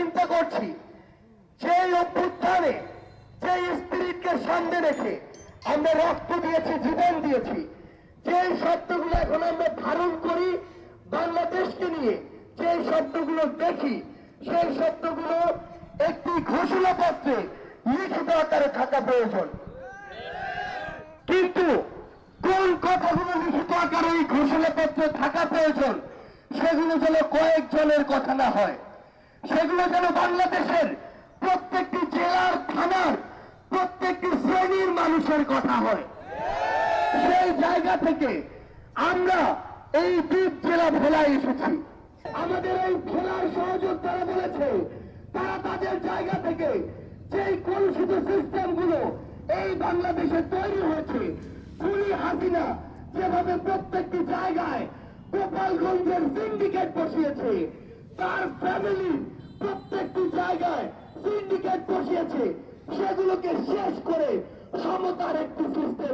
চিন্তা করছি সেই অভ্যুত্থানে যে স্পিরিটকে সামনে রেখে আমরা রক্ত দিয়েছি, জীবন দিয়েছি, যে শব্দগুলো এখন আমরা ধারণ করি বাংলাদেশকে নিয়ে, যে শব্দগুলো দেখি, সেই শব্দগুলো একটি ঘোষণাপত্রে লিখিত আকারে থাকা প্রয়োজন। কিন্তু কোন কথাগুলো লিখিত আকারে এই ঘোষণাপত্রে থাকা প্রয়োজন, সেগুলো যেন কয়েকজনের কথা না হয়, সেগুলো যেন বাংলাদেশের প্রত্যেকটি জেলার, থানার প্রত্যেকটি শ্রেণীর মানুষের কথা হয়। সেই জায়গা থেকে আমরা এই দ্বীপ জেলা ভোলায় এসেছি। আমাদের এই ভোলার সহযোগ তারা বলেছে, তারা তাদের জায়গা থেকে যেই কলুষিত সিস্টেমগুলো এই বাংলাদেশে তৈরি হয়েছে, খুনি হাসিনা যেভাবে প্রত্যেকটি জায়গায় গোপালগঞ্জের সিন্ডিকেট বসিয়েছে, তার ফ্যামিলি প্রত্যেকটি জায়গায় সিন্ডিকেট বসিয়েছে, সেগুলোকে শেষ করে সমতার একটি সিস্টেম